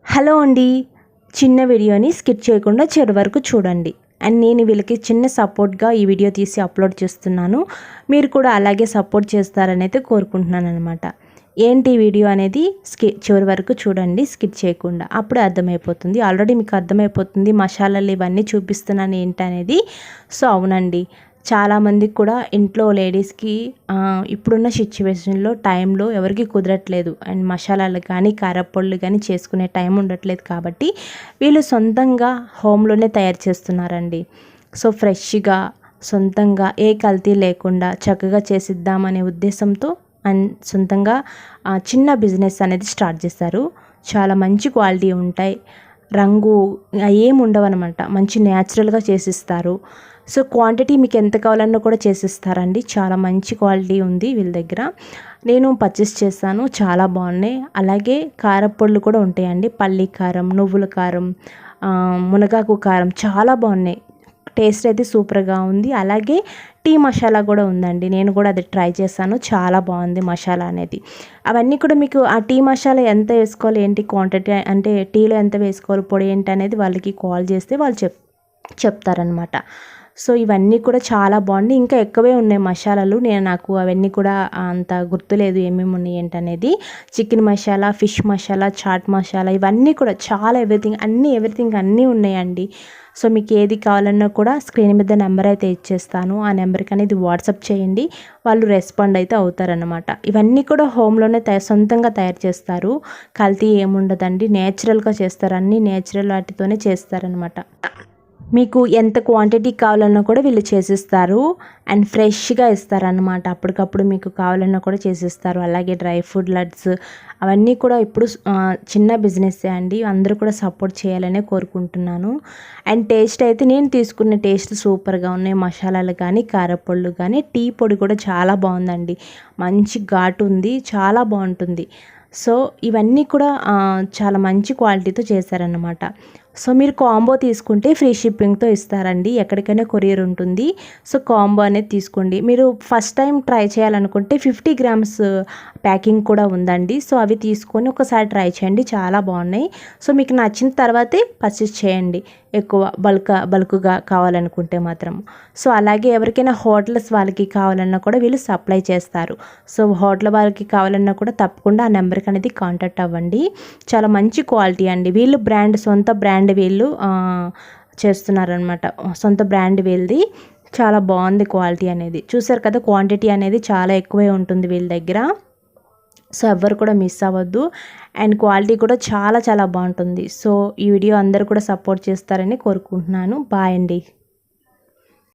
Hello అండి. చిన్న వీడియోని స్కిప్ చేయకుండా చివరి వరకు చూడండి. అండ్ నేను వీళ్ళకి చిన్న సపోర్ట్గా ఈ వీడియో తీసి అప్లోడ్ చేస్తున్నాను. మీరు కూడా అలాగే సపోర్ట్ చేస్తారని అయితే కోరుకుంటున్నాను అనమాట. ఏంటి వీడియో అనేది చివరి వరకు చూడండి, స్కిప్ చేయకుండా. అప్పుడే అర్థమైపోతుంది. ఆల్రెడీ మీకు అర్థమైపోతుంది మసాలాలు ఇవన్నీ చూపిస్తున్నాను ఏంటనేది. సో అవునండి, చాలామందికి కూడా ఇంట్లో లేడీస్కి ఇప్పుడున్న సిచ్యువేషన్లో టైంలో ఎవరికి కుదరట్లేదు. అండ్ మసాలాలు కానీ కారపొళ్ళు కానీ చేసుకునే టైం ఉండట్లేదు కాబట్టి వీళ్ళు సొంతంగా హోమ్లోనే తయారు చేస్తున్నారండి. సో ఫ్రెష్గా సొంతంగా ఏ కల్తీ లేకుండా చక్కగా చేసిద్దామనే ఉద్దేశంతో అండ్ సొంతంగా చిన్న బిజినెస్ అనేది స్టార్ట్ చేశారు. చాలా మంచి క్వాలిటీ ఉంటాయి, రంగు ఏమి ఉండవన్నమాట. మంచి న్యాచురల్గా చేసిస్తారు. సో క్వాంటిటీ మీకు ఎంత కావాలన్నా కూడా చేసిస్తారండి. చాలా మంచి క్వాలిటీ ఉంది వీళ్ళ దగ్గర. నేను పర్చేస్ చేశాను, చాలా బాగున్నాయి. అలాగే కారపొళ్ళు కూడా ఉంటాయండి. పల్లి కారం, నువ్వుల కారం, మునగాకు కారం చాలా బాగున్నాయి. టేస్ట్ అయితే సూపర్గా ఉంది. అలాగే టీ మసాలా కూడా ఉందండి. నేను కూడా అది ట్రై చేశాను, చాలా బాగుంది మసాలా అనేది. అవన్నీ కూడా మీకు ఆ టీ మసాలా ఎంత వేసుకోవాలి, ఏంటి క్వాంటిటీ అంటే టీలో ఎంత వేసుకోవాలి, పొడి ఏంటి అనేది వాళ్ళకి కాల్ చేస్తే వాళ్ళు చెప్తారనమాట. సో ఇవన్నీ కూడా చాలా బాగుంది. ఇంకా ఎక్కువే ఉన్నాయి మసాలాలు. నాకు అవన్నీ కూడా అంత గుర్తులేదు ఏమేమి ఉన్నాయి ఏంటనేది. చికెన్ మసాలా, ఫిష్ మసాలా, చాట్ మసాలా ఇవన్నీ కూడా చాలా ఎవ్రీథింగ్ అన్నీ ఉన్నాయండి. సో మీకు ఏది కావాలన్నా కూడా స్క్రీన్ మీద నెంబర్ అయితే ఇచ్చేస్తాను. ఆ నెంబర్కి అనేది వాట్సాప్ చేయండి, వాళ్ళు రెస్పాండ్ అయితే అవుతారనమాట. ఇవన్నీ కూడా హోమ్లోనే సొంతంగా తయారు చేస్తారు. కల్తీ ఏముండదండి, నేచురల్గా చేస్తారు. అన్నీ నేచురల్ వాటితోనే చేస్తారనమాట. మీకు ఎంత క్వాంటిటీ కావాలన్నా కూడా వీళ్ళు చేసిస్తారు. అండ్ ఫ్రెష్గా ఇస్తారనమాట. అప్పటికప్పుడు మీకు కావాలన్నా కూడా చేసిస్తారు. అలాగే డ్రై ఫ్రూట్ లడ్స్ అవన్నీ కూడా ఇప్పుడు చిన్న బిజినెస్సే అండి. అందరూ కూడా సపోర్ట్ చేయాలనే కోరుకుంటున్నాను. అండ్ టేస్ట్ అయితే నేను తీసుకున్న టేస్ట్ సూపర్గా ఉన్నాయి. మసాలాలు కానీ కారపొళ్ళు కానీ టీ పొడి కూడా చాలా బాగుందండి. మంచి ఘాటు ఉంది, చాలా బాగుంటుంది. సో ఇవన్నీ కూడా చాలా మంచి క్వాలిటీతో చేశారన్నమాట. సో మీరు కాంబో తీసుకుంటే ఫ్రీ షిప్పింగ్తో ఇస్తారండి. ఎక్కడికైనా కొరియర్ ఉంటుంది. సో కాంబో అనేది తీసుకోండి. మీరు ఫస్ట్ టైం ట్రై చేయాలనుకుంటే 50 గ్రామ్స్ ప్యాకింగ్ కూడా ఉందండి. సో అవి తీసుకొని ఒకసారి ట్రై చేయండి, చాలా బాగున్నాయి. సో మీకు నచ్చిన తర్వాతే పర్చేస్ చేయండి, ఎక్కువ బల్క్గా కావాలనుకుంటే మాత్రం. సో అలాగే ఎవరికైనా హోటల్స్ వాళ్ళకి కావాలన్నా కూడా వీళ్ళు సప్లై చేస్తారు. సో హోటల్ వాళ్ళకి కావాలన్నా కూడా తప్పకుండా ఆ నెంబర్కి అనేది కాంటాక్ట్ అవ్వండి. చాలా మంచి క్వాలిటీ అండి. వీళ్ళు సొంత బ్రాండ్ వీళ్ళు చేస్తున్నారనమాట. సొంత బ్రాండ్ వీళ్ళది. చాలా బాగుంది క్వాలిటీ అనేది. చూసారు కదా, క్వాంటిటీ అనేది చాలా ఎక్కువే ఉంటుంది వీళ్ళ దగ్గర. సో ఎవ్వరు కూడా మిస్ అవ్వద్దు. అండ్ క్వాలిటీ కూడా చాలా చాలా బాగుంటుంది. సో ఈ వీడియో అందరూ కూడా సపోర్ట్ చేస్తారని కోరుకుంటున్నాను. బాయ్ అండి.